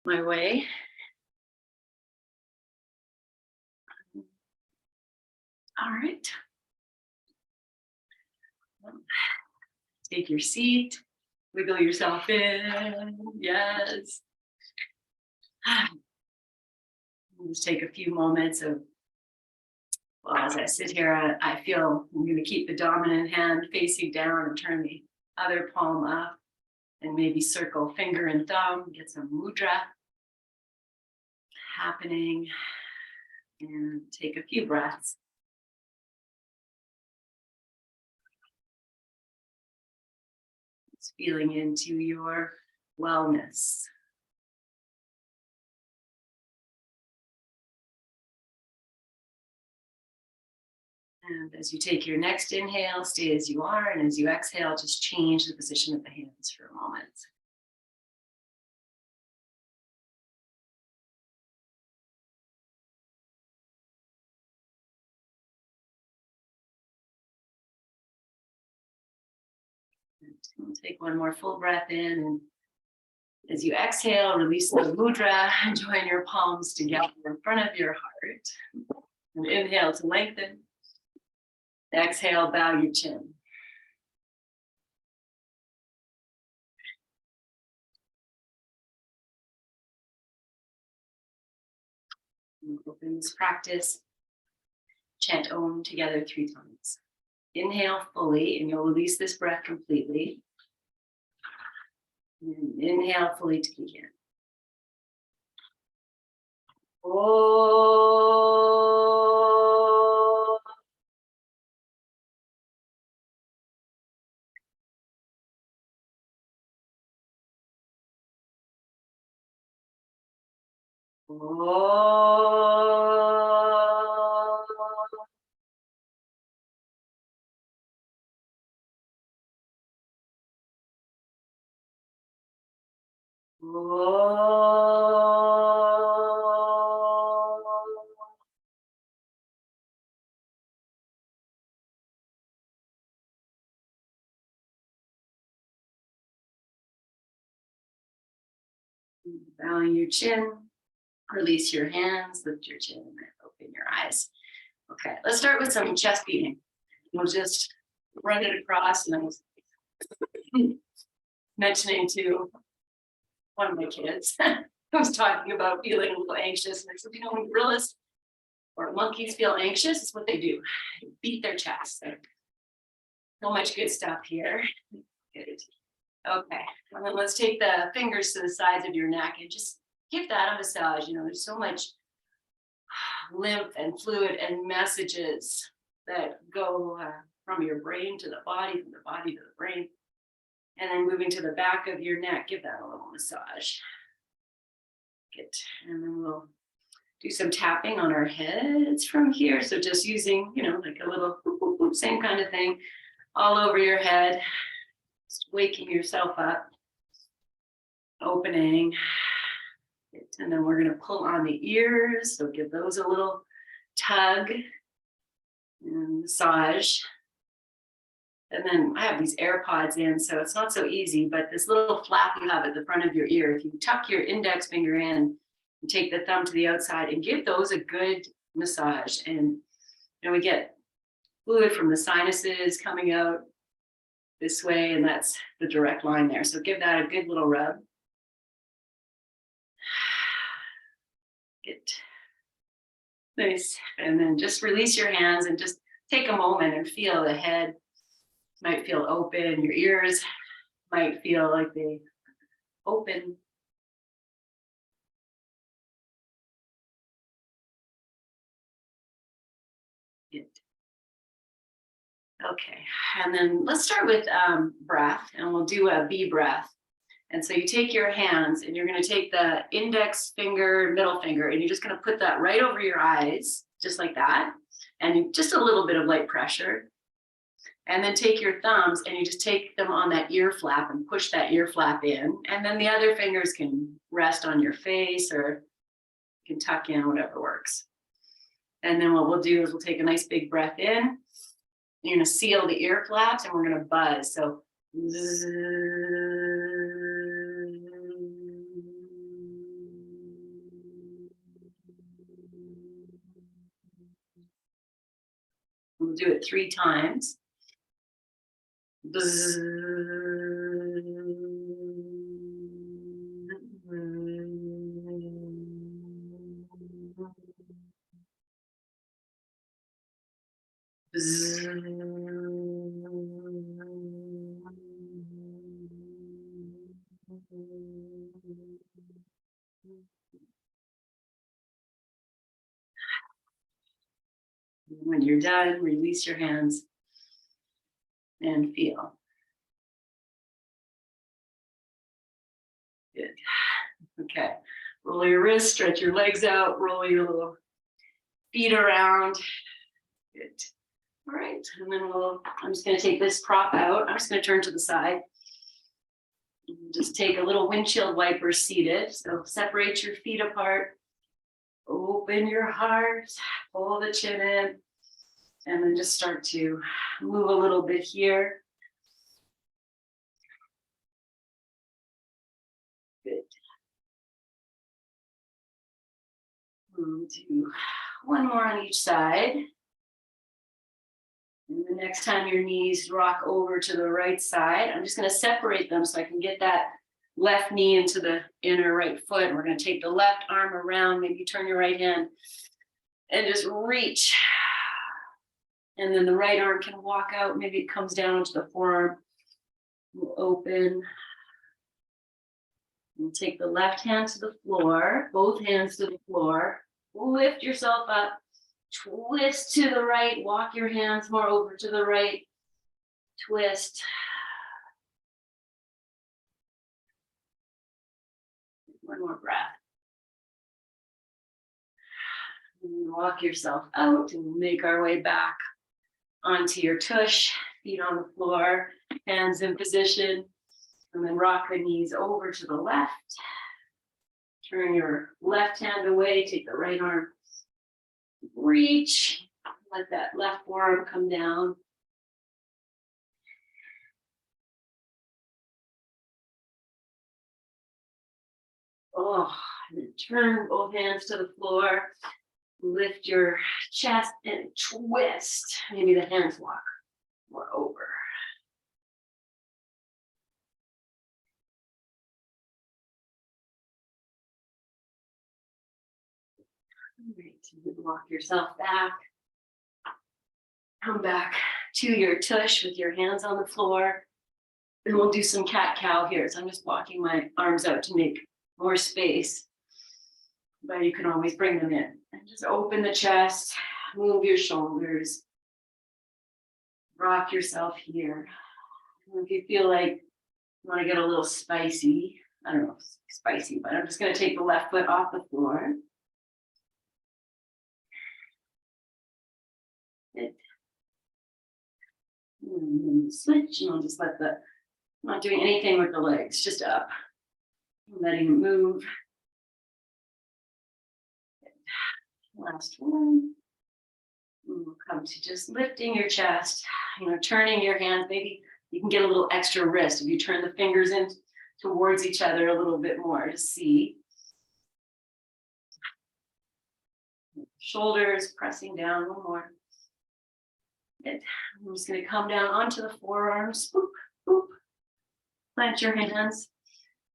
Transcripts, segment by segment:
my way. All right. Take your seat, wiggle yourself in. Yes. Just take a few moments of, well, as I sit here, I feel I'm going to keep the dominant hand facing down and turn the other palm up and maybe circle finger and thumb, get some mudra happening, and take a few breaths. Just feeling into your wellness. And as you take your next inhale, stay as you are. And as you exhale, just change the position of the hands for a moment. And take one more full breath in. And as you exhale, release the mudra and join your palms together in front of your heart. And inhale to lengthen. Exhale, bow your chin. Open this practice. Chant Om together 3 times. Inhale fully, and you'll release this breath completely. And inhale fully to begin. Oh. Oh. Bowing your chin, release your hands, lift your chin, and open your eyes. Okay, let's start with some chest beating. We'll just run it across, and I was mentioning to one of my kids, I was talking about feeling a little anxious, and I said, when gorillas or monkeys feel anxious, it's what they do. They beat their chest. So much good stuff here. Good. Okay, and then let's take the fingers to the sides of your neck and just give that a massage. There's so much lymph and fluid and messages that go from your brain to the body, from the body to the brain. And then moving to the back of your neck, give that a little massage. Good. And then we'll do some tapping on our heads from here. So just using, like a little same kind of thing all over your head. Just waking yourself up, opening, and then we're going to pull on the ears. So give those a little tug and massage. And then I have these AirPods in, so it's not so easy, but this little flap you have at the front of your ear, if you tuck your index finger in and take the thumb to the outside and give those a good massage. And we get fluid from the sinuses coming out this way, and that's the direct line there. So give that a good little rub. Good. Nice. And then just release your hands and just take a moment and feel the head might feel open. Your ears might feel like they open. Good. Okay, and then let's start with breath, and we'll do a B breath. And so you take your hands and you're going to take the index finger, middle finger, and you're just going to put that right over your eyes, just like that. And just a little bit of light pressure. And then take your thumbs and you just take them on that ear flap and push that ear flap in. And then the other fingers can rest on your face or you can tuck in, whatever works. And then what we'll do is we'll take a nice big breath in. You're going to seal the ear flaps and we're going to buzz. So We'll do it 3 times. Bzzz. When you're done, release your hands and feel. Good. Okay. Roll your wrists, stretch your legs out, roll your little feet around. Good. All right. And then I'm just going to take this prop out. I'm just going to turn to the side. Just take a little windshield wiper seated. So separate your feet apart. Open your heart, pull the chin in, and then just start to move a little bit here. Good. We'll do one more on each side. And the next time your knees rock over to the right side, I'm just going to separate them so I can get that left knee into the inner right foot. We're going to take the left arm around, maybe turn your right hand and just reach. And then the right arm can walk out. Maybe it comes down to the forearm. We'll open. We'll take the left hand to the floor, both hands to the floor. Lift yourself up. Twist to the right. Walk your hands more over to the right. Twist. One more breath. And walk yourself out and we'll make our way back onto your tush, feet on the floor, hands in position, and then rock the knees over to the left. Turn your left hand away, take the right arm, reach, let that left forearm come down. Oh, and then turn both hands to the floor. Lift your chest and twist. Maybe the hands walk more over. All right, walk yourself back. Come back to your tush with your hands on the floor. And we'll do some cat-cow here. So I'm just walking my arms out to make more space. But you can always bring them in. And just open the chest, move your shoulders. Rock yourself here. And if you feel like you want to get a little spicy, I don't know if it's spicy, but I'm just going to take the left foot off the floor. Good. And then switch, and I'll just let I'm not doing anything with the legs, just up. Letting it move. Last one. And we'll come to just lifting your chest, turning your hands. Maybe you can get a little extra wrist if you turn the fingers in towards each other a little bit more to see. Shoulders pressing down, one more. Good. I'm just going to come down onto the forearms. Boop, boop. Plant your hands.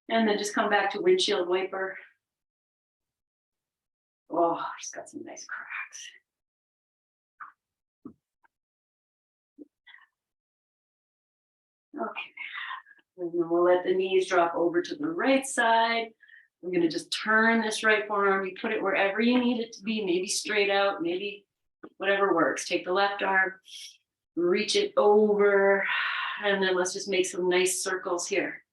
And then just come back to windshield wiper. Oh, just got some nice cracks. Okay. And then we'll let the knees drop over to the right side. I'm going to just turn this right forearm. You put it wherever you need it to be, maybe straight out, maybe whatever works. Take the left arm, reach it over, and then let's just make some nice circles here.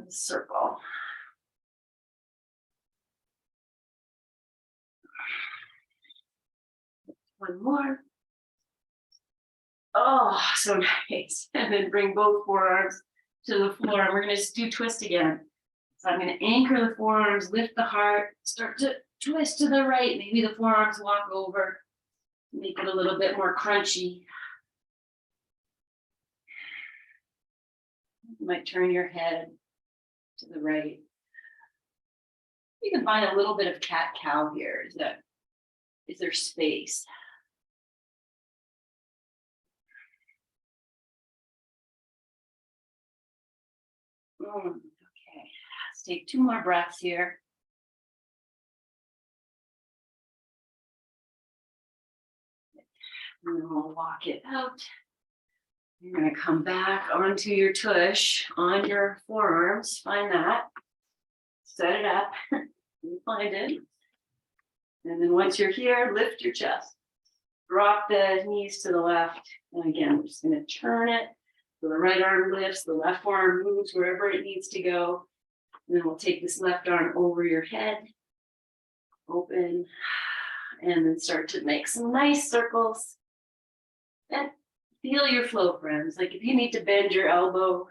Circle. One more. Oh, so nice. And then bring both forearms to the floor. And we're going to just do twist again. So I'm going to anchor the forearms, lift the heart, start to twist to the right. Maybe the forearms walk over. Make it a little bit more crunchy. You might turn your head to the right. You can find a little bit of cat-cow here. Is there space? Okay, let's take 2 more breaths here. And then we'll walk it out. You're going to come back onto your tush on your forearms. Find that. Set it up. You find it. And then once you're here, lift your chest. Drop the knees to the left. And again, we're just going to turn it. So the right arm lifts, the left arm moves wherever it needs to go. And then we'll take this left arm over your head. Open. And then start to make some nice circles. And feel your flow, friends. Like if you need to bend your elbow,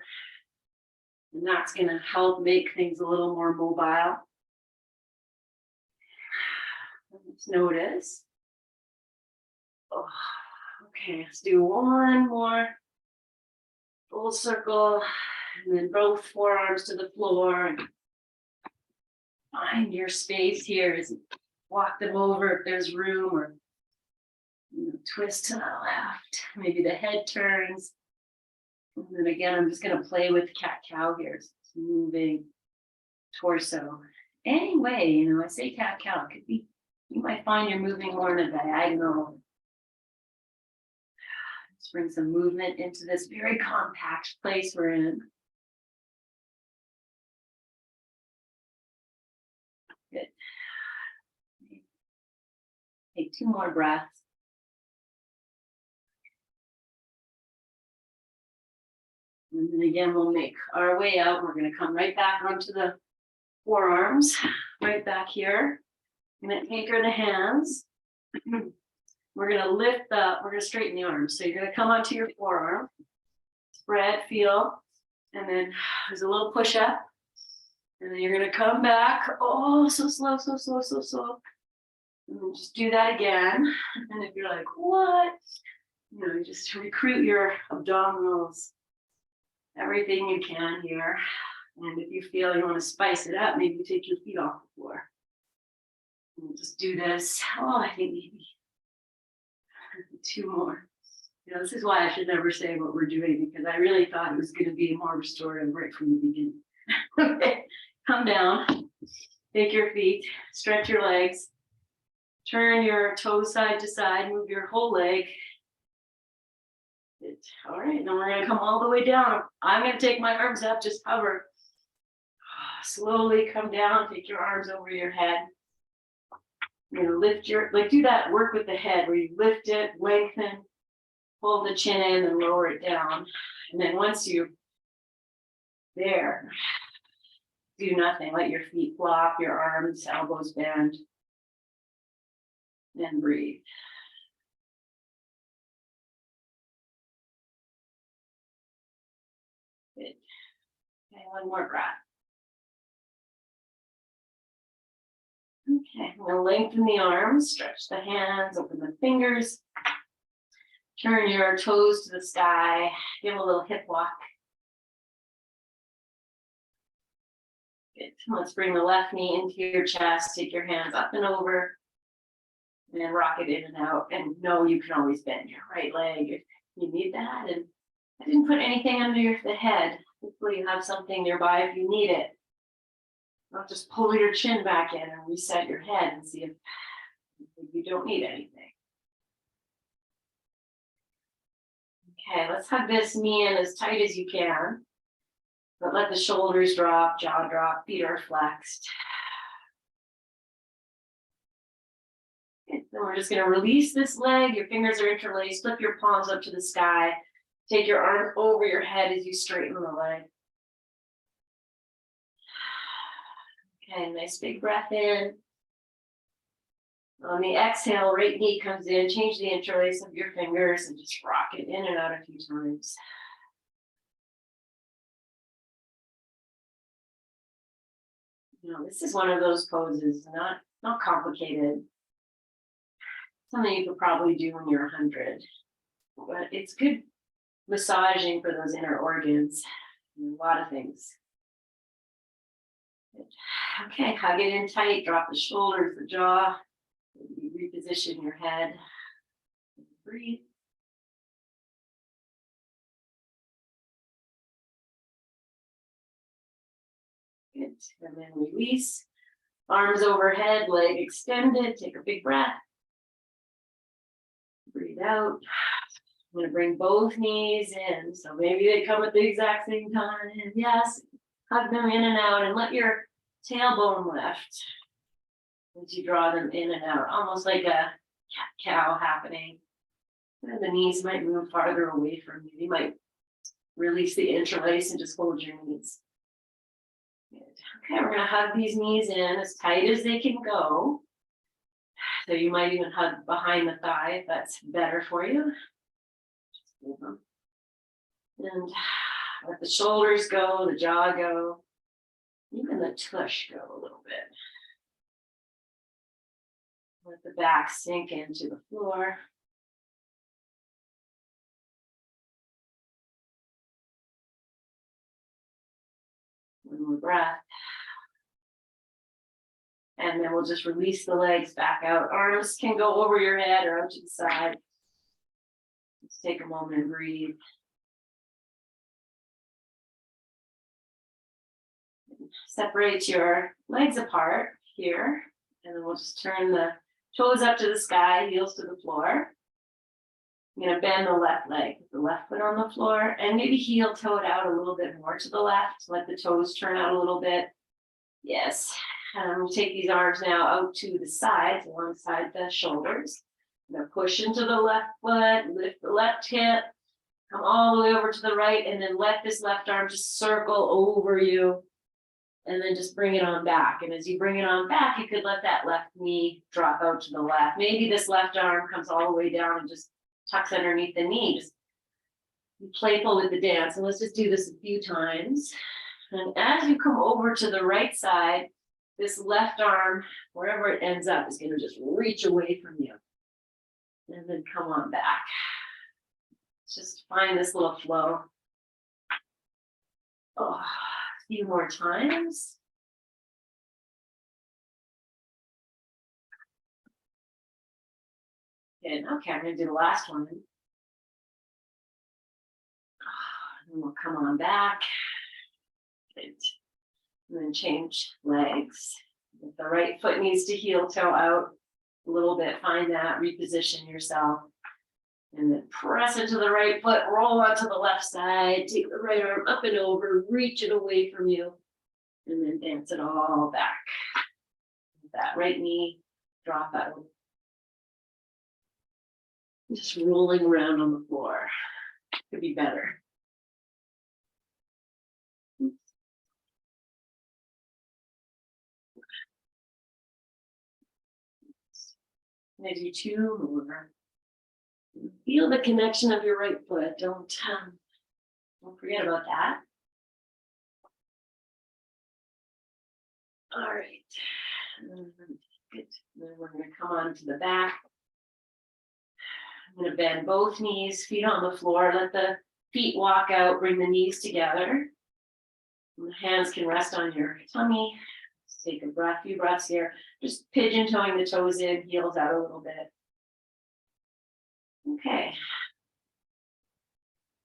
and that's going to help make things a little more mobile. Just notice. Oh, okay, let's do one more full circle, and then both forearms to the floor. And find your space here. Is walk them over if there's room, or twist to the left. Maybe the head turns. And then again, I'm just going to play with cat-cow here. So it's moving torso. Anyway, I say cat-cow. It could be, you might find you're moving more in a diagonal. Let's bring some movement into this very compact place we're in. Good. Take 2 more breaths. And then again, we'll make our way out. We're going to come right back onto the forearms, right back here. I'm going to anchor the hands. We're going to we're going to straighten the arms. So you're going to come onto your forearm, spread, feel, and then there's a little push up. And then you're going to come back. Oh, so slow, so slow, so slow. And then just do that again. And if you're like, what? Just recruit your abdominals. Everything you can here. And if you feel you want to spice it up, maybe take your feet off the floor. And just do this. Oh, I think maybe 2 more. This is why I should never say what we're doing, because I really thought it was going to be more restorative right from the beginning. Okay, come down. Take your feet, stretch your legs, turn your toes side to side, move your whole leg. All right, then we're going to come all the way down. I'm going to take my arms up, just hover. Slowly come down, take your arms over your head. Lift do that work with the head where you lift it, lengthen, pull the chin in and lower it down. And then once you're there, do nothing. Let your feet flop, your arms, elbows bend, and breathe. Good. Okay, 1 more breath. Okay, I'm going to lengthen the arms, stretch the hands, open the fingers, turn your toes to the sky, give a little hip walk. Good. Let's bring the left knee into your chest, take your hands up and over, and then rock it in and out. And no, you can always bend your right leg if you need that. And I didn't put anything under the head. Hopefully you have something nearby if you need it. Not just pull your chin back in and reset your head and see if you don't need anything. Okay, let's hug this knee in as tight as you can. But let the shoulders drop, jaw drop, feet are flexed. Okay, then we're just going to release this leg. Your fingers are interlaced. Flip your palms up to the sky. Take your arm over your head as you straighten the leg. Okay, nice big breath in. On the exhale, right knee comes in. Change the interlace of your fingers and just rock it in and out a few times. This is one of those poses, not complicated. Something you could probably do when you're 100. But it's good massaging for those inner organs. A lot of things. Okay, hug it in tight, drop the shoulders, the jaw, reposition your head. Breathe. Good. And then release. Arms overhead, leg extended. Take a big breath. Breathe out. I'm going to bring both knees in. So maybe they come at the exact same time. Yes. Hug them in and out and let your tailbone lift as you draw them in and out, almost like a cat-cow happening. And the knees might move farther away from you. You might release the interlace and just hold your knees. Good. Okay, we're going to hug these knees in as tight as they can go. So you might even hug behind the thigh if that's better for you. Just hold them. And let the shoulders go, the jaw go, even the tush go a little bit. Let the back sink into the floor. One more breath. And then we'll just release the legs back out. Arms can go over your head or out to the side. Let's take a moment and breathe. Separate your legs apart here. And then we'll just turn the toes up to the sky, heels to the floor. I'm going to bend the left leg, the left foot on the floor, and maybe heel toe it out a little bit more to the left. Let the toes turn out a little bit. Yes. We'll take these arms now out to the sides, alongside the shoulders. Now push into the left foot, lift the left hip, come all the way over to the right, and then let this left arm just circle over you. And then just bring it on back. And as you bring it on back, you could let that left knee drop out to the left. Maybe this left arm comes all the way down and just tucks underneath the knee. Just be playful with the dance. And let's just do this a few times. And as you come over to the right side, this left arm, wherever it ends up, is going to just reach away from you. And then come on back. Just find this little flow. Oh. Few more times. Good. Okay, I'm going to do the last one. And we'll come on back. Good. And then change legs. If the right foot needs to heel toe out a little bit, find that, reposition yourself. And then press into the right foot, roll onto the left side, take the right arm up and over, reach it away from you, and then dance it all back. That right knee, drop out. Just rolling around on the floor. Could be better. Maybe two more. Feel the connection of your right foot. Don't forget about that. All right. Good. Then we're going to come on to the back. I'm going to bend both knees, feet on the floor. Let the feet walk out. Bring the knees together. And the hands can rest on your tummy. Let's take a breath, few breaths here. Just pigeon toeing the toes in, heels out a little bit. Okay.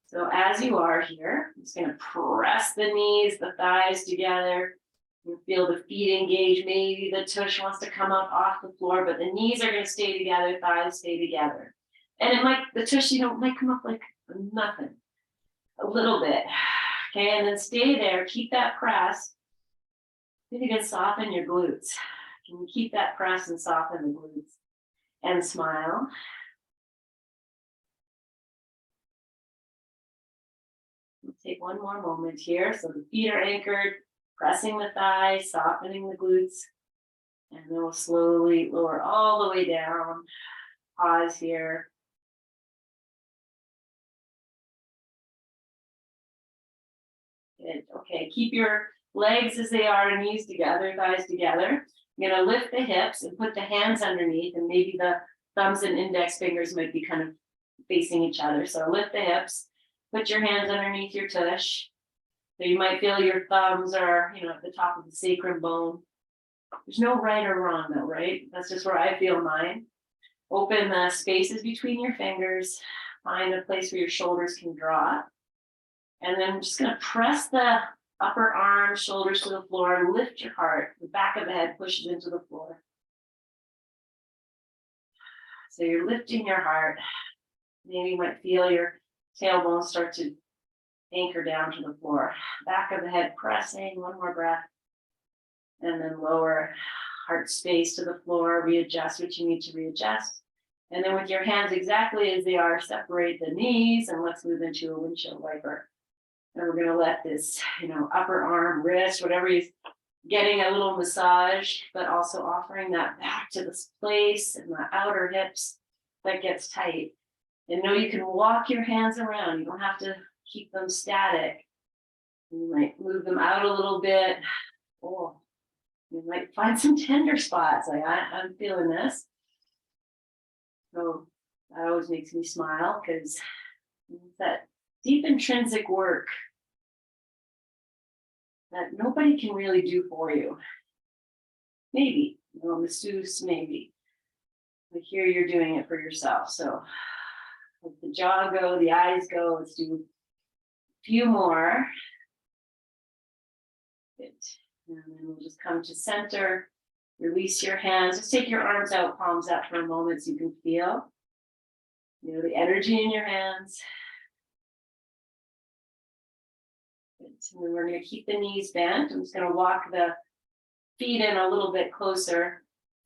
So as you are here, I'm just going to press the knees, the thighs together. You feel the feet engage. Maybe the tush wants to come up off the floor, but the knees are going to stay together, thighs stay together. And it might, the tush, might come up like nothing. A little bit. Okay, and then stay there. Keep that press. Maybe you can soften your glutes. Can you keep that press and soften the glutes? And smile. We'll take one more moment here. So the feet are anchored, pressing the thighs, softening the glutes. And then we'll slowly lower all the way down. Pause here. Good. Okay, keep your legs as they are, knees together, thighs together. You're going to lift the hips and put the hands underneath, and maybe the thumbs and index fingers might be kind of facing each other. So lift the hips, put your hands underneath your tush. So you might feel your thumbs are, at the top of the sacrum bone. There's no right or wrong though, right? That's just where I feel mine. Open the spaces between your fingers. Find a place where your shoulders can drop. And then I'm just going to press the upper arm, shoulders to the floor, lift your heart. The back of the head pushes into the floor. So you're lifting your heart. Maybe you might feel your tailbone start to anchor down to the floor. Back of the head pressing, one more breath. And then lower heart space to the floor, readjust what you need to readjust. And then with your hands exactly as they are, separate the knees and let's move into a windshield wiper. And we're gonna let this, upper arm, wrist, whatever you're getting a little massage, but also offering that back to this place and the outer hips that gets tight. And know you can walk your hands around. You don't have to keep them static. You might move them out a little bit. Oh, you might find some tender spots. Like I'm feeling this. So that always makes me smile because that deep intrinsic work that nobody can really do for you. Maybe, masseuse, maybe. But here you're doing it for yourself. So let the jaw go, the eyes go. Let's do a few more. Good. And then we'll just come to center. Release your hands. Just take your arms out, palms out for a moment so you can feel, the energy in your hands. Good. And then we're going to keep the knees bent. I'm just going to walk the feet in a little bit closer,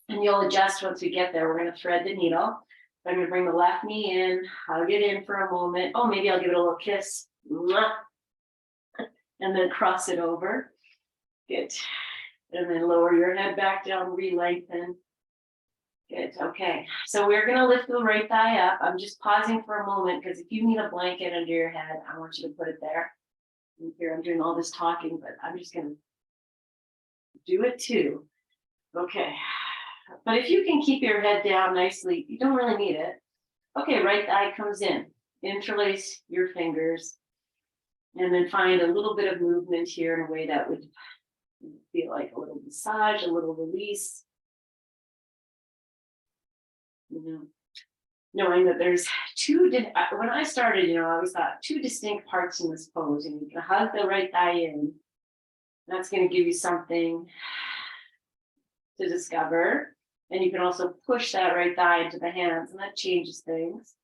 and you'll adjust once we get there. We're going to thread the needle. I'm going to bring the left knee in, hug it in for a moment. Oh, maybe I'll give it a little kiss. And then cross it over. Good. And then lower your head back down, re-lengthen. Good, okay. So we're gonna lift the right thigh up. I'm just pausing for a moment because if you need a blanket under your head, I want you to put it there. And here I'm doing all this talking, but I'm just gonna do it too. Okay, but if you can keep your head down nicely, you don't really need it. Okay, right thigh comes in. Interlace your fingers and then find a little bit of movement here in a way that would feel like a little massage, a little release. Knowing that there's when I started, I always thought two distinct parts in this pose. And you can hug the right thigh in. That's going to give you something to discover. And you can also push that right thigh into the hands, and that changes things.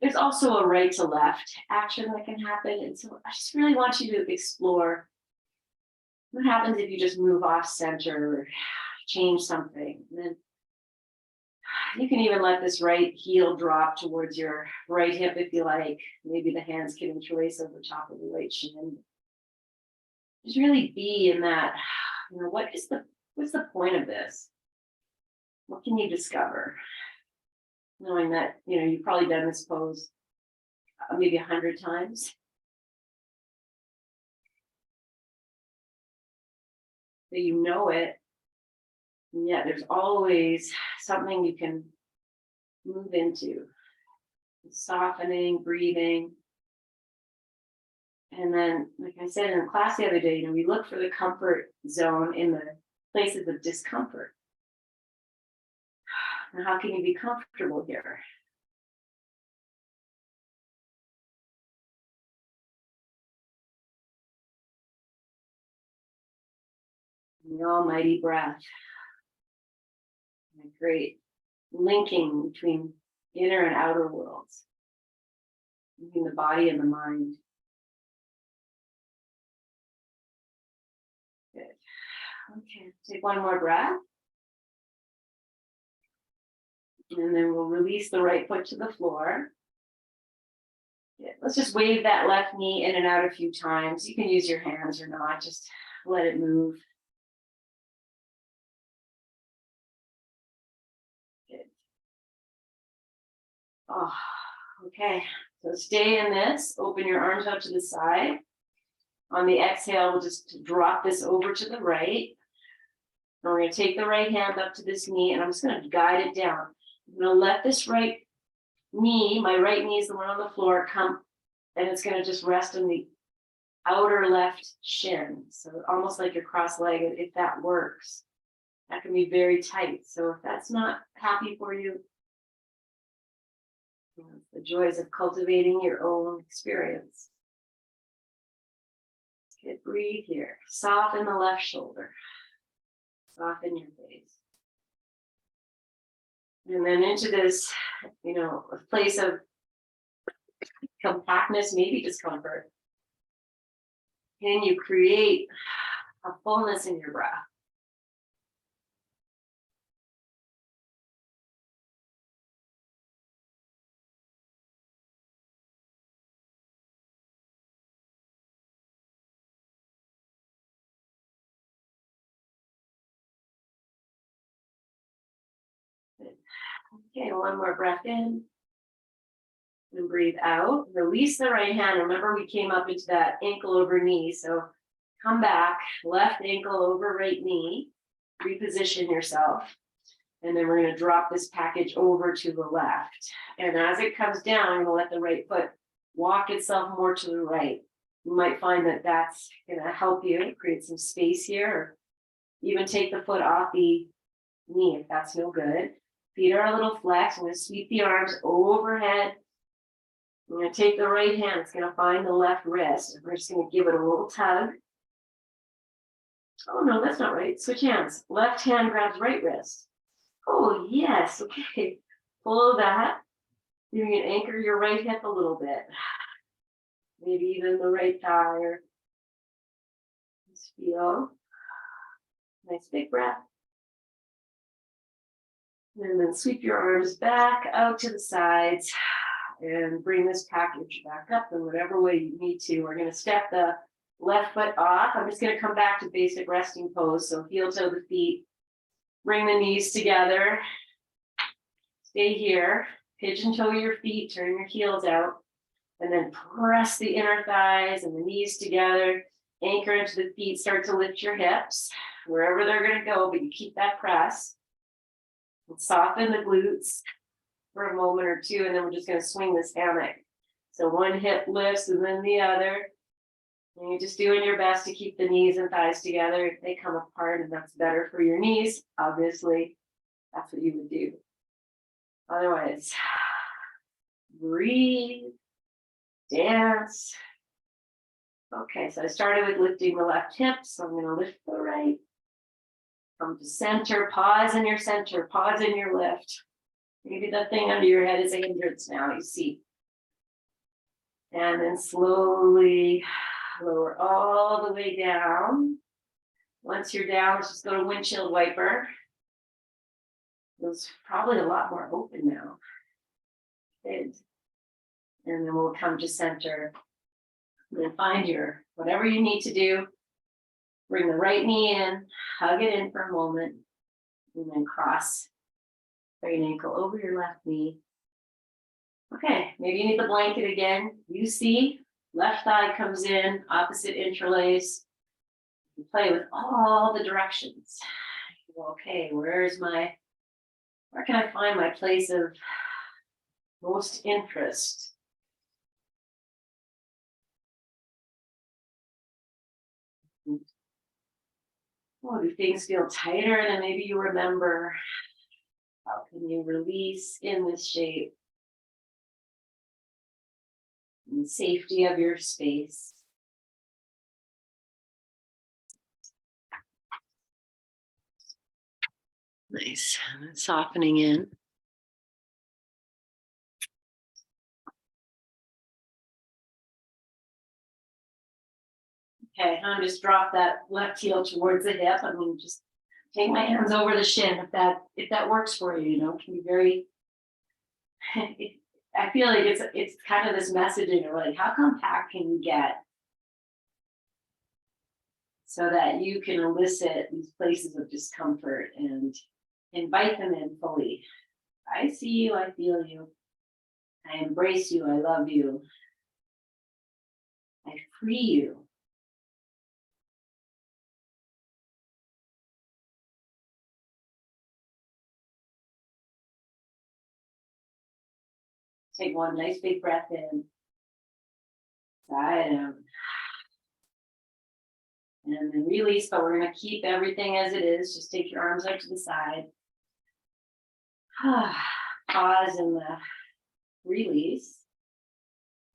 There's also a right to left action that can happen. And so I just really want you to explore what happens if you just move off center or change something. And then you can even let this right heel drop towards your right hip if you like. Maybe the hands can interlace over top of the right shin. Just really be in that, what's the point of this? What can you discover? Knowing that, you've probably done this pose maybe 100 times. So you know it. And yet there's always something you can move into. Softening, breathing. And then, like I said in class the other day, we look for the comfort zone in the places of discomfort. And how can you be comfortable here? The almighty breath. A great linking between inner and outer worlds, between the body and the mind. Good. Okay, take one more breath. And then we'll release the right foot to the floor. Good. Let's just wave that left knee in and out a few times. You can use your hands or not, just let it move. Good. Oh, okay. So stay in this. Open your arms out to the side. On the exhale, we'll just drop this over to the right. And we're going to take the right hand up to this knee, and I'm just going to guide it down. I'm going to let this right knee, my right knee is the one on the floor, come, and it's going to just rest on the outer left shin. So almost like you're cross-legged, if that works. That can be very tight. So if that's not happy for you, the joys of cultivating your own experience. Good, breathe here. Soften the left shoulder. Soften your face. And then into this, a place of compactness, maybe discomfort. Can you create a fullness in your breath? Okay, one more breath in. And breathe out. Release the right hand. Remember, we came up into that ankle over knee. So come back, left ankle over right knee. Reposition yourself. And then we're going to drop this package over to the left. And as it comes down, I'm going to let the right foot walk itself more to the right. You might find that that's going to help you create some space here, or even take the foot off the knee if that's no good. Feet are a little flexed. I'm going to sweep the arms overhead. I'm going to take the right hand. It's going to find the left wrist. And we're just going to give it a little tug. Oh, no, that's not right. Switch hands. Left hand grabs right wrist. Oh, yes. Okay. Pull that. You can anchor your right hip a little bit. Maybe even the right thigh. Or just feel. Nice big breath. And then sweep your arms back out to the sides and bring this package back up in whatever way you need to. We're going to step the left foot off. I'm just going to come back to basic resting pose. So heel toe the feet. Bring the knees together. Stay here. Pigeon toe your feet. Turn your heels out. And then press the inner thighs and the knees together. Anchor into the feet. Start to lift your hips wherever they're going to go, but you keep that press. And soften the glutes for a moment or two, and then we're just going to swing this hammock. So one hip lifts and then the other. And you're just doing your best to keep the knees and thighs together. If they come apart and that's better for your knees, obviously, that's what you would do. Otherwise, breathe, dance. Okay, so I started with lifting the left hip, so I'm going to lift the right. Come to center, pause in your center, pause in your lift. Maybe the thing under your head is a hindrance now, you see. And then slowly lower all the way down. Once you're down, let's just go to windshield wiper. It's probably a lot more open now. Good. And then we'll come to center. And then find your, whatever you need to do. Bring the right knee in, hug it in for a moment, and then cross right ankle over your left knee. Okay, maybe you need the blanket again. You see, left thigh comes in, opposite interlace. You play with all the directions. Okay, where can I find my place of most interest? Oh, do things feel tighter than maybe you remember? How can you release in this shape? In the safety of your space. Nice. Softening in. Okay, I'm just drop that left heel towards the hip. I'm going to just take my hands over the shin if that works for you. It can be very. I feel like it's kind of this messaging of like, how compact can you get so that you can elicit these places of discomfort and invite them in fully. I see you, I feel you, I embrace you, I love you, I free you. Take one nice big breath in. Sigh down. And then release, but we're going to keep everything as it is. Just take your arms out to the side. Pause in the release.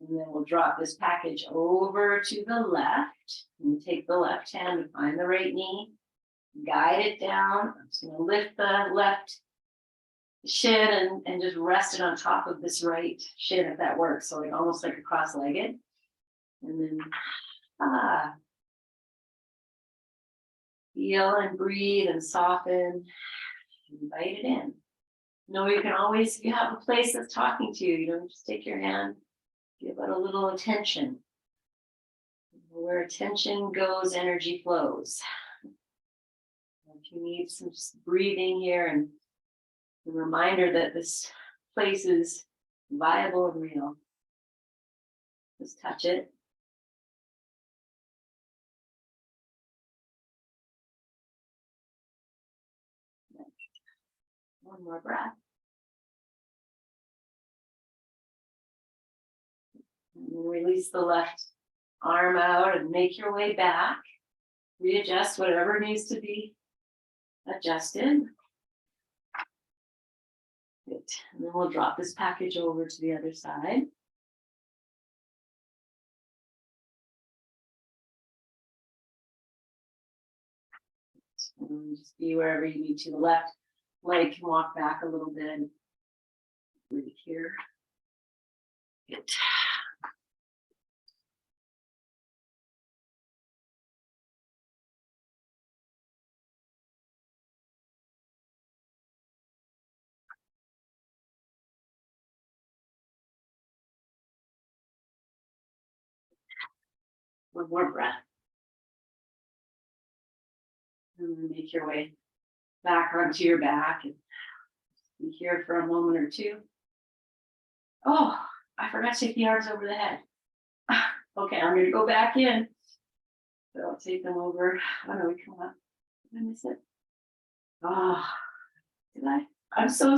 And then we'll drop this package over to the left and take the left hand and find the right knee. Guide it down. I'm just going to lift the left shin and just rest it on top of this right shin if that works. So like almost like a cross-legged. And then feel and breathe and soften. Invite it in. No, you can always, if you have a place that's talking to you, you know, just take your hand, give it a little attention. Where attention goes, energy flows. If you need some breathing here and a reminder that this place is viable and real, just touch it. One more breath. And then release the left arm out and make your way back. Readjust whatever needs to be adjusted. Good. And then we'll drop this package over to the other side. And just be wherever you need to. The left leg can walk back a little bit. Breathe here. Good. One more breath. And then make your way back onto your back and be here for a moment or two. Oh, I forgot to take the arms over the head. Okay, I'm going to go back in. So I'll take them over. Oh no, we come up. Did I miss it? Oh, did I? I'm so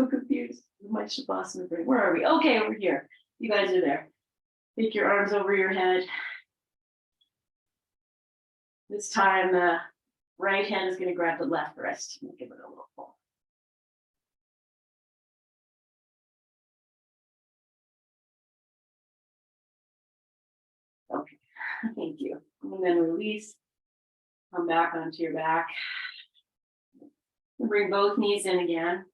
confused. My Shavasana brain. Where are we? Okay, over here. You guys are there. Take your arms over your head. This time, the right hand is going to grab the left wrist and give it a little pull. Okay, thank you. And then release. Come back onto your back. And bring both knees in again.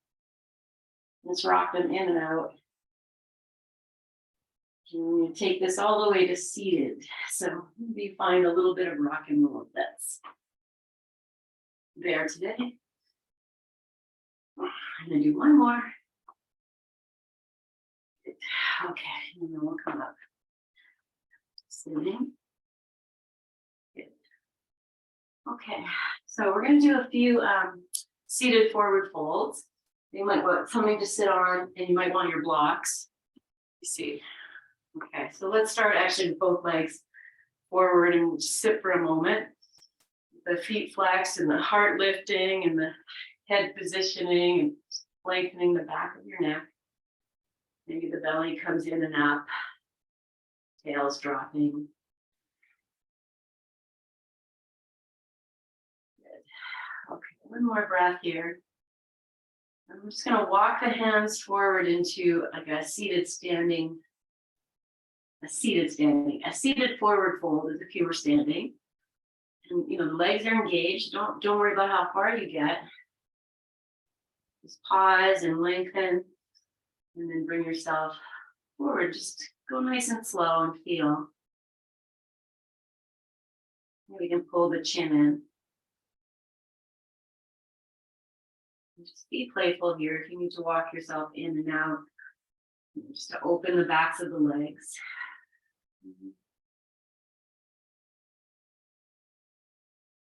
Let's rock them in and out. And you take this all the way to seated. So maybe find a little bit of rock and roll that's there today. I'm going to do one more. Okay, and then we'll come up. Sitting. Good. Okay, so we're going to do a few seated forward folds. You might want something to sit on, and you might want your blocks. You see. Okay, so let's start actually with both legs forward and we'll just sit for a moment. The feet flexed and the heart lifting and the head positioning and lengthening the back of your neck. Maybe the belly comes in and up, tail's dropping. Good. Okay, one more breath here. I'm just going to walk the hands forward into like a seated forward fold as if you were standing. And you know, the legs are engaged. Don't worry about how far you get. Just pause and lengthen, and then bring yourself forward. Just go nice and slow and feel. Maybe you can pull the chin in. Just be playful here. If you need to walk yourself in and out, just to open the backs of the legs.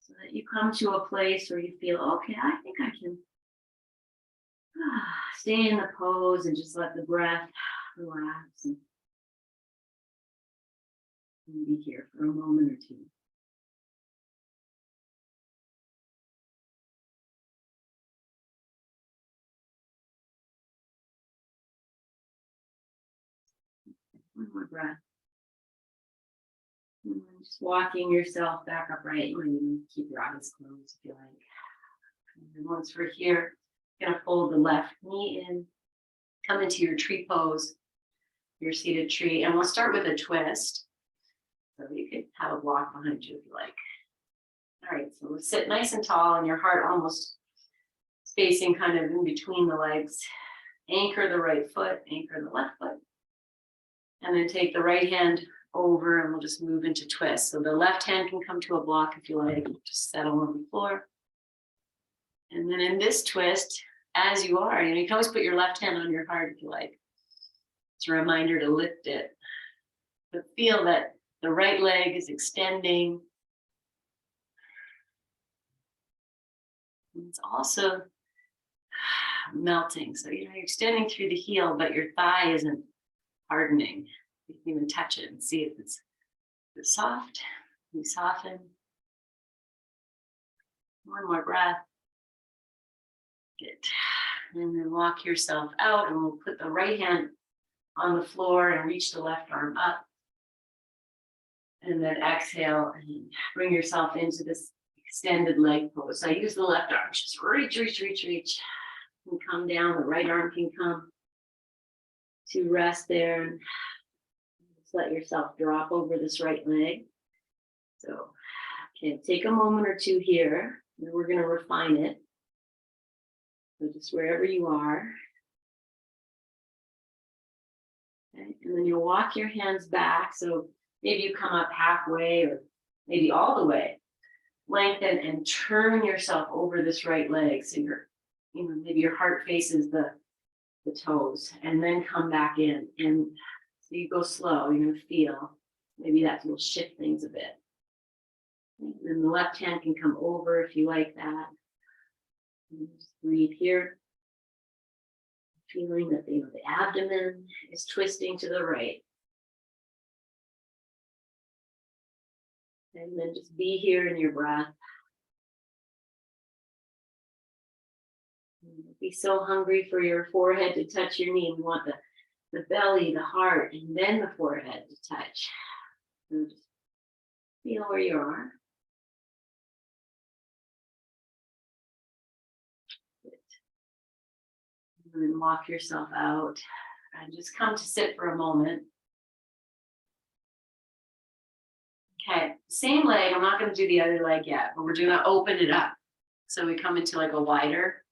So that you come to a place where you feel, okay, I think I can stay in the pose and just let the breath relax and be here for a moment or two. One more breath. And just walking yourself back upright. You can keep your eyes closed if you like. And then once we're here, you're going to fold the left knee in, come into your tree pose. your seated tree. And we'll start with a twist. So you could have a block behind you if you like. All right, so we'll sit nice and tall and your heart almost spacing kind of in between the legs. Anchor the right foot, anchor the left foot. And then take the right hand over and we'll just move into twist. So the left hand can come to a block if you like, just settle on the floor. And then in this twist, as you are, you can always put your left hand on your heart if you like. It's a reminder to lift it. But feel that the right leg is extending. And it's also melting. So you're extending through the heel, but your thigh isn't hardening. You can even touch it and see if it's soft. You soften. One more breath. Good. And then walk yourself out, and we'll put the right hand on the floor and reach the left arm up. And then exhale and bring yourself into this extended leg pose. So I use the left arm, just reach, reach, reach, reach. And come down, the right arm can come to rest there. And just let yourself drop over this right leg. So, okay, take a moment or two here, and we're gonna refine it. So just wherever you are. Okay, and then you'll walk your hands back. So maybe you come up halfway or maybe all the way. Lengthen and turn yourself over this right leg. So maybe your heart faces the toes, and then come back in. And so you go slow, you're gonna feel. Maybe that will shift things a bit. And then the left hand can come over if you like that. And just breathe here. Feeling that the abdomen is twisting to the right. And then just be here in your breath. Be so hungry for your forehead to touch your knee. We want the belly, the heart, and then the forehead to touch. So just feel where you are. Good. And then walk yourself out and just come to sit for a moment. Okay, same leg. I'm not going to do the other leg yet, but we're going to open it up. So we come into like a wider,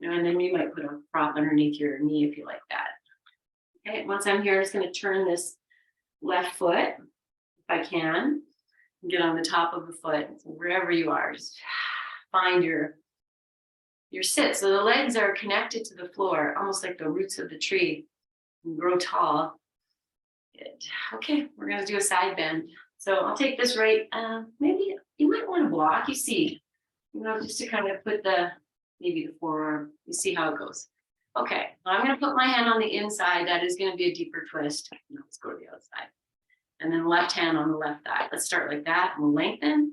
and then you might put a prop underneath your knee if you like that. Okay, once I'm here, I'm just going to turn this left foot, if I can, and get on the top of the foot. So wherever you are, just find your sit. So the legs are connected to the floor, almost like the roots of the tree, and grow tall. Good. Okay, we're going to do a side bend. So I'll take this right, maybe you might want to block, you see, just to kind of put maybe the forearm, you see how it goes. Okay, I'm going to put my hand on the inside. That is going to be a deeper twist. Let's go to the other side. And then left hand on the left thigh. Let's start like that. We'll lengthen,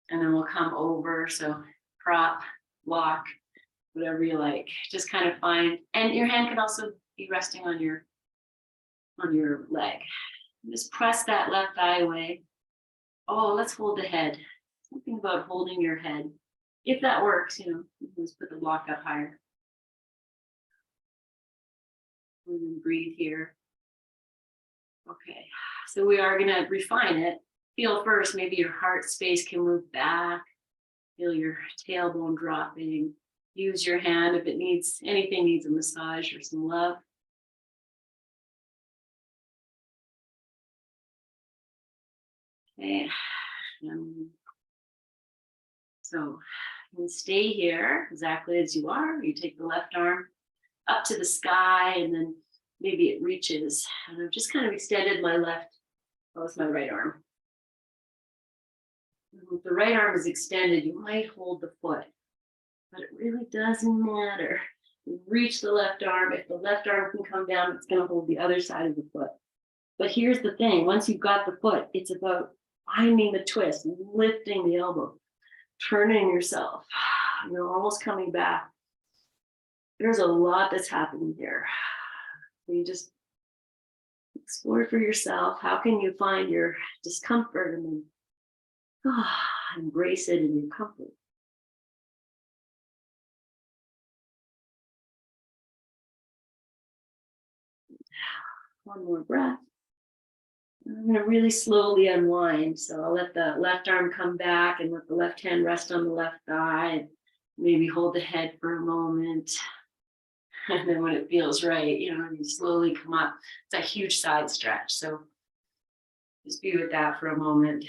and then we'll come over. So prop, block, whatever you like. Just kind of find, and your hand can also be resting on your leg. Just press that left thigh away. Oh, let's hold the head. Something about holding your head. If that works, you can just put the block up higher. And then breathe here. Okay, so we are going to refine it. Feel first, maybe your heart space can move back. Feel your tailbone dropping. Use your hand if anything needs a massage or some love. Okay, so you can stay here exactly as you are. You take the left arm up to the sky, and then maybe it reaches. And I've just kind of extended my it's my right arm. And if the right arm is extended, you might hold the foot, but it really doesn't matter. You reach the left arm. If the left arm can come down, it's going to hold the other side of the foot. But here's the thing, once you've got the foot, it's about finding the twist, lifting the elbow, turning yourself, almost coming back. There's a lot that's happening here. So you just explore for yourself. How can you find your discomfort and then embrace it in your comfort? One more breath. I'm going to really slowly unwind. So I'll let the left arm come back and let the left hand rest on the left thigh. Maybe hold the head for a moment. And then when it feels right, you slowly come up. It's a huge side stretch. So just be with that for a moment.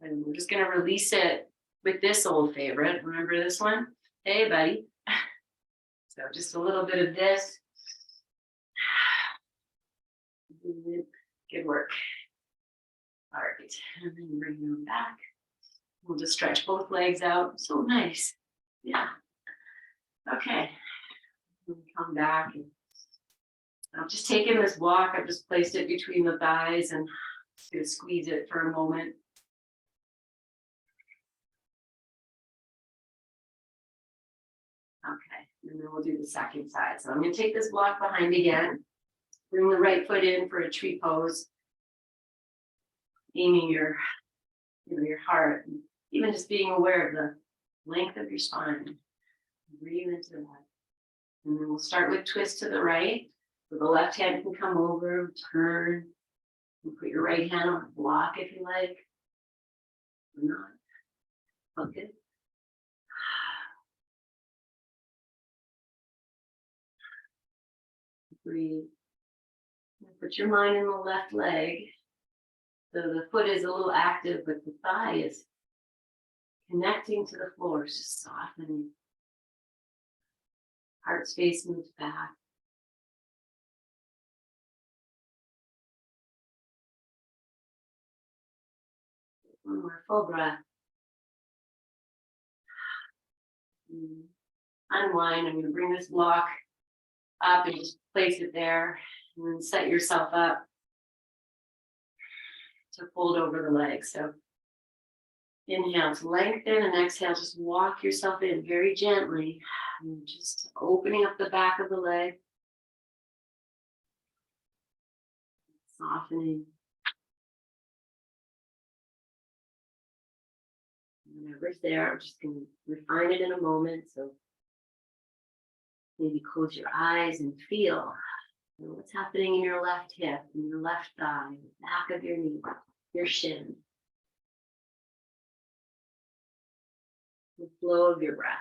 And we're just going to release it with this old favorite. Remember this one? Hey, buddy. So just a little bit of this. Good work. All right. And then bring them back. We'll just stretch both legs out. So nice. Yeah. Okay. Come back. And I'm just taking this block. I've just placed it between the thighs and just going to squeeze it for a moment. Okay, and then we'll do the second side. So I'm going to take this block behind again. Bring the right foot in for a tree pose. Aiming your heart. Even just being aware of the length of your spine. Breathe into that. And then we'll start with twist to the right. So the left hand can come over, turn. And put your right hand on the block if you like. Or not. Okay. Breathe. Put your mind in the left leg. So the foot is a little active, but the thigh is connecting to the floor, just softening. Heart space moves back. One more full breath. Unwind. I'm going to bring this block up and just place it there. And then set yourself up to fold over the legs. So inhale to lengthen and exhale, just walk yourself in very gently. And just opening up the back of the leg. Softening. Whatever's there, I'm just going to refine it in a moment. So maybe close your eyes and feel what's happening in your left hip, in your left thigh, the back of your knee, your shin. The flow of your breath.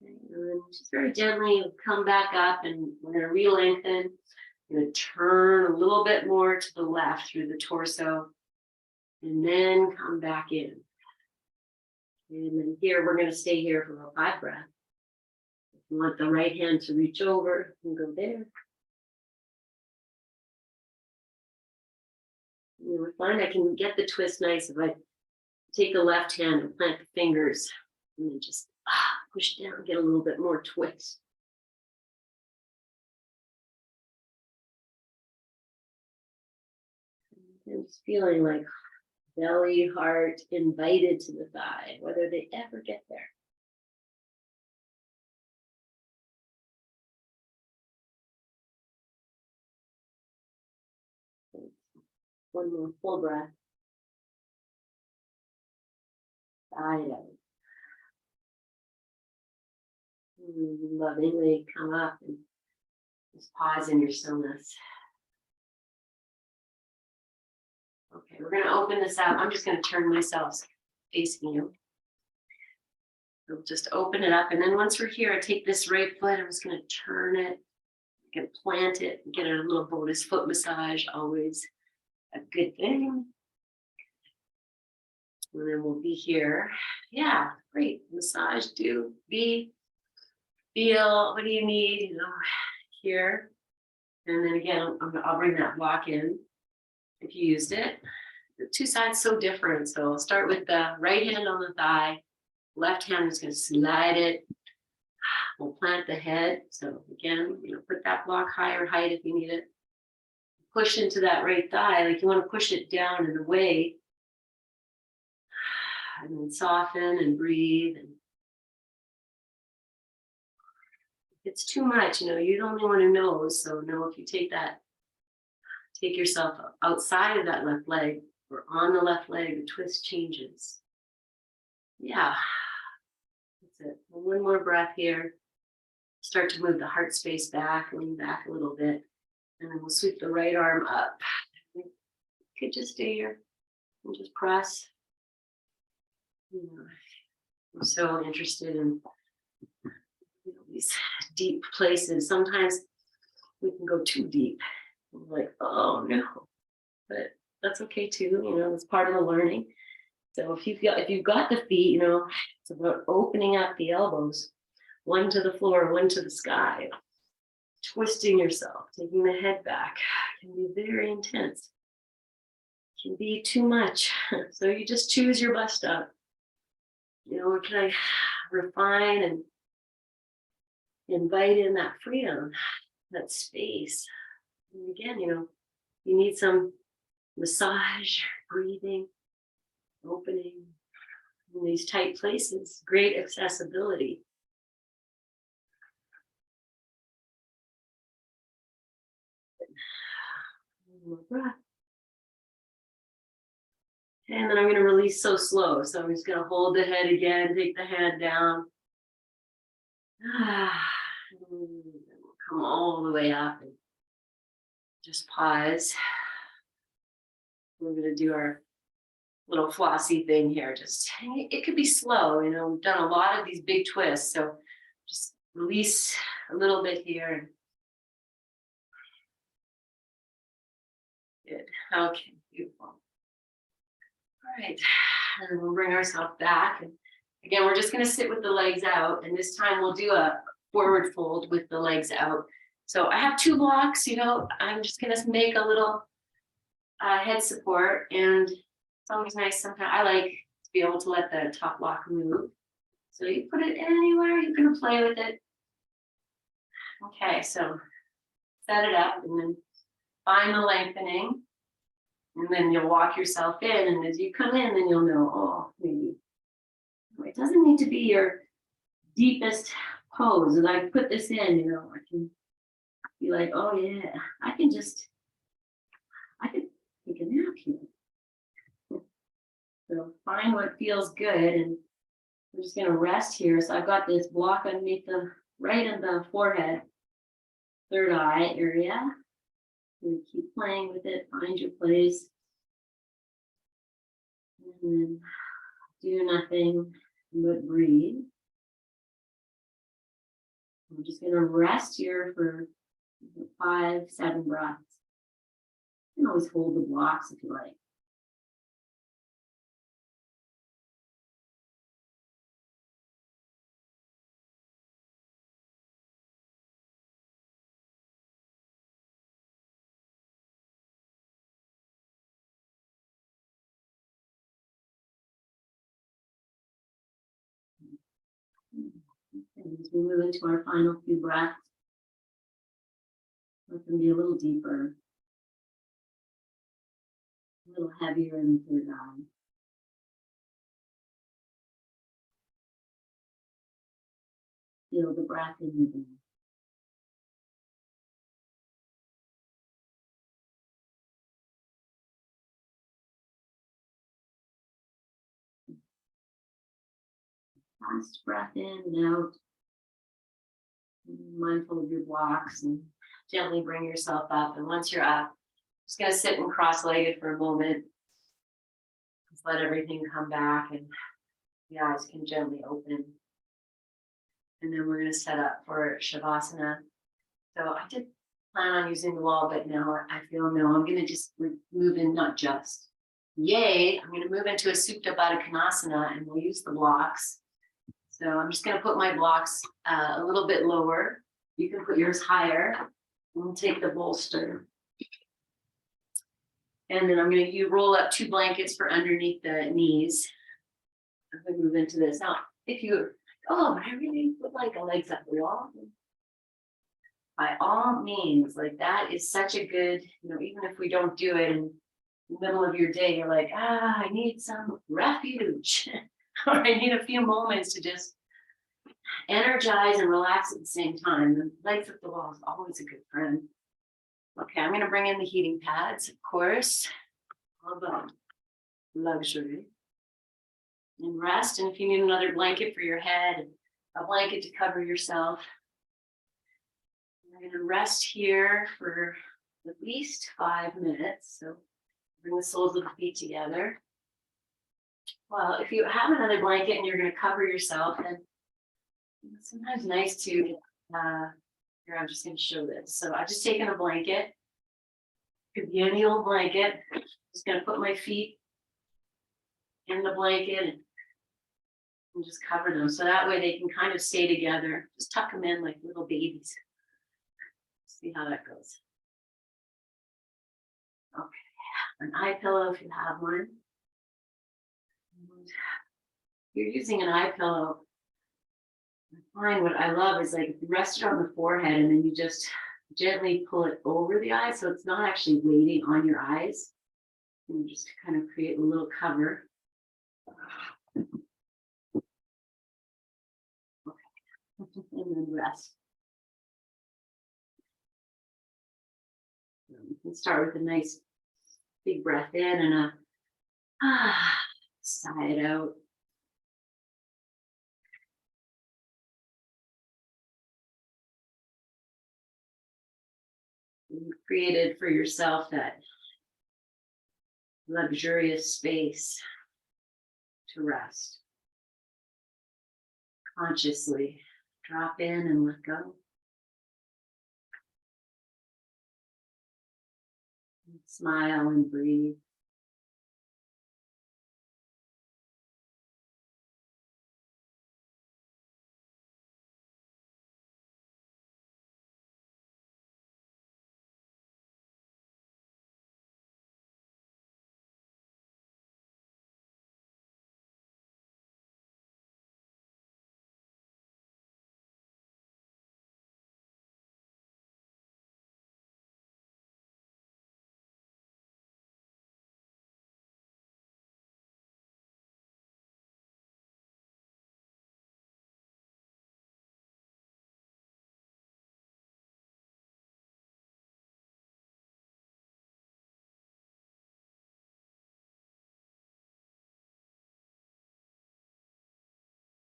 And then just very gently come back up, and we're going to re-lengthen. We're going to turn a little bit more to the left through the torso, and then come back in. And then here, we're going to stay here for about 5 breaths. If you want the right hand to reach over, you can go there. I find I can get the twist nice if I take the left hand and plant the fingers and then just push down, get a little bit more twist. And just feeling like belly, heart invited to the thigh, whether they ever get there. One more full breath. Side out. Lovingly come up and just pause in your stillness. Okay, we're going to open this up. I'm just going to turn myself facing you. So just open it up. And then once we're here, I take this right foot. I'm just going to turn it. I can plant it, get a little bonus foot massage. Always a good thing. And then we'll be here. Yeah, great. Massage, do, be, feel. What do you need? Here. And then again, I'll bring that block in if you used it. The two sides so different. So I'll start with the right hand on the thigh. Left hand is going to slide it. We'll plant the head. So again, put that block higher height if you need it. Push into that right thigh, like you want to push it down and away. And then soften and breathe. And if it's too much, you'd only want to nose. So if you take yourself outside of that left leg or on the left leg, the twist changes. Yeah, that's it. One more breath here. Start to move the heart space back, lean back a little bit, and then we'll sweep the right arm up. You could just stay here and just press. I'm so interested in these deep places. Sometimes we can go too deep. We're like, oh no, but that's okay too. It's part of the learning. So if you've got the feet, it's about opening up the elbows, one to the floor, one to the sky, twisting yourself, taking the head back. It can be very intense. It can be too much. So you just choose your bust up. Or can I refine and invite in that freedom, that space? And again, you need some massage, breathing, opening in these tight places, great accessibility. One more breath. And then I'm going to release so slow. So I'm just going to hold the head again, take the hand down. And we'll come all the way up and just pause. We're going to do our little flossy thing here. It could be slow. We've done a lot of these big twists. So just release a little bit here. Good. Okay, beautiful. All right, and we'll bring ourselves back. And again, we're just going to sit with the legs out. And this time we'll do a forward fold with the legs out. So I have 2 blocks, I'm just going to make a little head support. And it's always nice. Sometimes I like to be able to let the top block move. So you put it anywhere, you can play with it. Okay, so set it up and then find the lengthening. And then you'll walk yourself in, and as you come in, then you'll know, oh, maybe it doesn't need to be your deepest pose. And I put this in, I can be like, oh yeah, I could take a nap here. So find what feels good, and I'm just gonna rest here. So I've got this block underneath right in the forehead, third eye area. And keep playing with it, find your place. And then do nothing but breathe. I'm just going to rest here for 5, 7 breaths. You can always hold the blocks if you like. And as we move into our final few breaths, let them be a little deeper, a little heavier in the third eye. Feel the breath in your belly. Last breath in and out. Mindful of your blocks and gently bring yourself up. And once you're up, just going to sit and cross-legged for a moment. Just let everything come back and the eyes can gently open. And then we're going to set up for Shavasana. So I did plan on using the wall, but now I feel no, I'm going to just move in, not just. Yay, I'm going to move into a Supta Baddha Konasana and we'll use the blocks. So I'm just going to put my blocks a little bit lower. You can put yours higher. We'll take the bolster. And then I'm going to roll up 2 blankets for underneath the knees. I'm going to move into this. Now, if you, but I really would like a legs up wall. By all means, like that is such a good, even if we don't do it in the middle of your day, you're like, I need some refuge. Or I need a few moments to just energize and relax at the same time. The legs up the wall is always a good friend. Okay, I'm going to bring in the heating pads, of course. All about luxury. And rest. And if you need another blanket for your head, a blanket to cover yourself, I'm gonna rest here for at least 5 minutes. So bring the soles of the feet together. Well, if you have another blanket and you're gonna cover yourself, then it's sometimes nice to, here, I'm just gonna show this. So I've just taken a blanket, could be any old blanket. Just gonna put my feet in the blanket and just cover them. So that way they can kind of stay together. Just tuck them in like little babies. See how that goes. Okay, an eye pillow if you have one. And if you're using an eye pillow, I find what I love is like if you rest it on the forehead and then you just gently pull it over the eyes so it's not actually weighting on your eyes. And just to kind of create a little cover. Okay. And then rest. You can start with a nice big breath in and a sigh it out. You've created for yourself that luxurious space to rest. Consciously drop in and let go. And smile and breathe.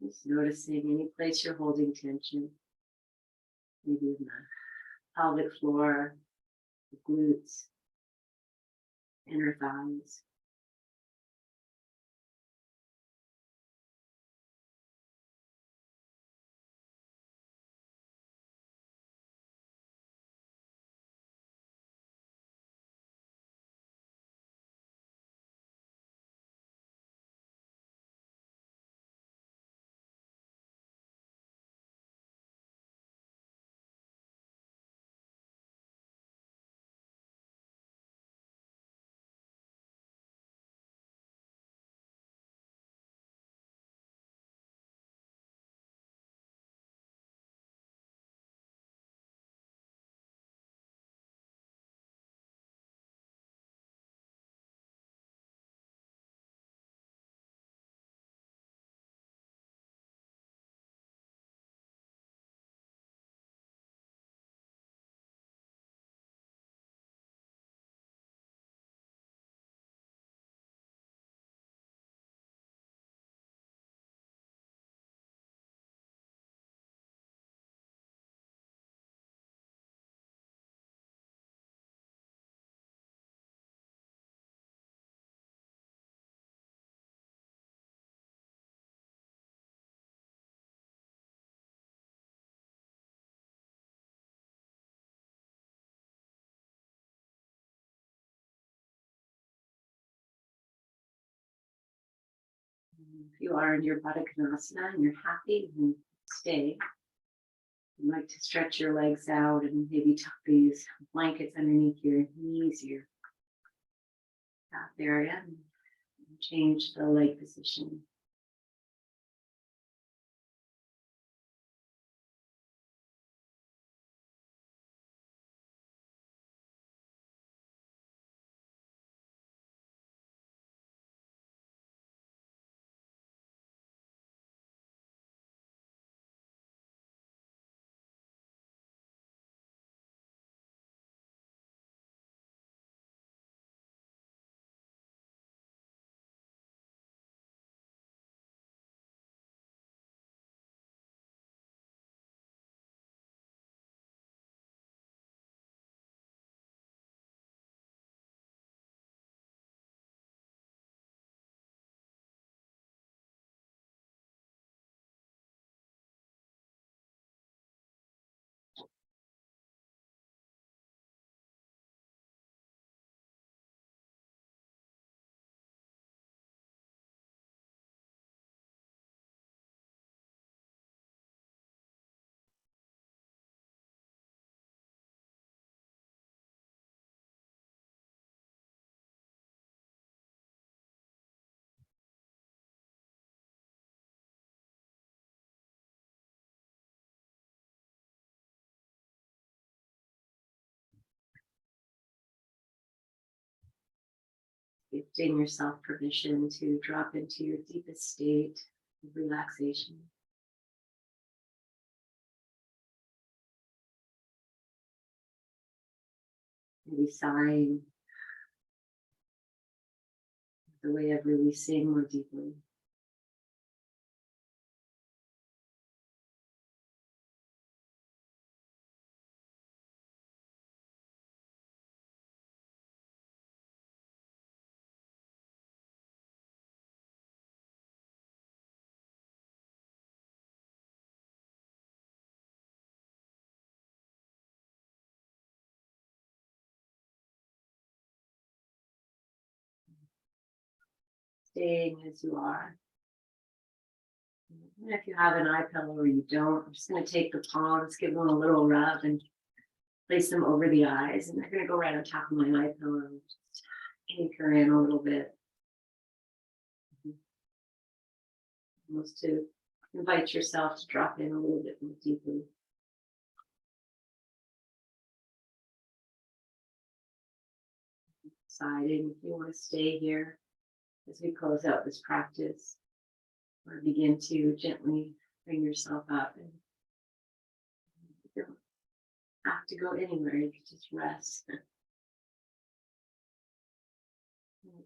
Just noticing any place you're holding tension. Maybe in the pelvic floor, the glutes, inner thighs. If you are in your Baddha Konasana and you're happy, then stay. You like to stretch your legs out and maybe tuck these blankets underneath your knees, your calf area, and change the leg position. Giving yourself permission to drop into your deepest state of relaxation. Maybe sighing, the way of releasing more deeply. Staying as you are. And if you have an eye pillow or you don't, I'm just going to take the palms, give them a little rub, and place them over the eyes. And they're going to go right on top of my eye pillow. Just anchor in a little bit. Almost to invite yourself to drop in a little bit more deeply. Deciding if you want to stay here as we close out this practice, or begin to gently bring yourself up. And you don't have to go anywhere, you can just rest.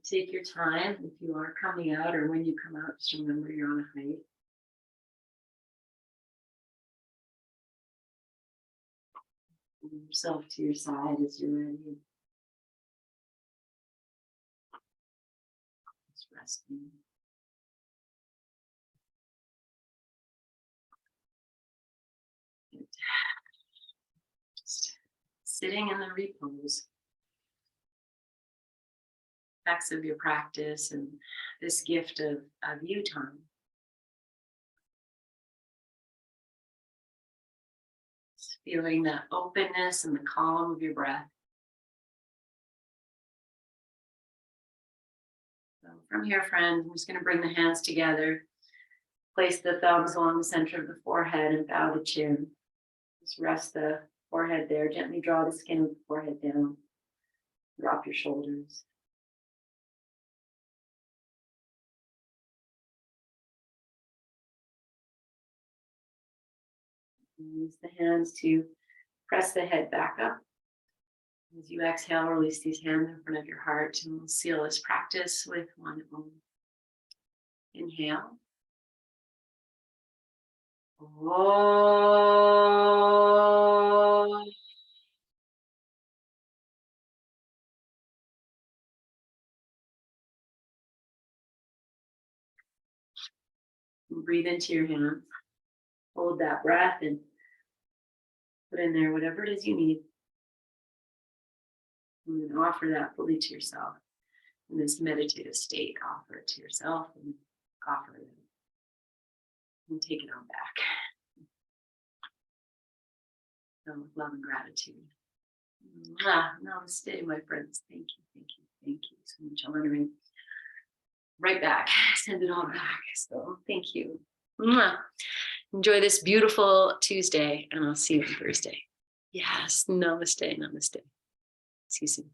Take your time. If you are coming out or when you come out, just remember you're on a height. Bring yourself to your side as you're ready. Just resting. Just sitting in the repose. Effects of your practice and this gift of you time. Just feeling the openness and the calm of your breath. So from here, friends, I'm just going to bring the hands together. Place the thumbs along the center of the forehead and bow the chin. Just rest the forehead there. Gently draw the skin of the forehead down. Drop your shoulders. Use the hands to press the head back up. As you exhale, release these hands in front of your heart, and we'll seal this practice with one Om. Inhale. Om. Breathe into your hands. Hold that breath and put in there whatever it is you need. And then offer that fully to yourself. In this meditative state, offer it to yourself and offer it. And take it on back. So with love and gratitude. Namaste, my friends. Thank you, thank you, thank you so much. I'm honoring right back. Send it all back. So thank you. Enjoy this beautiful Tuesday, and I'll see you on Thursday. Yes, namaste, namaste. See you soon.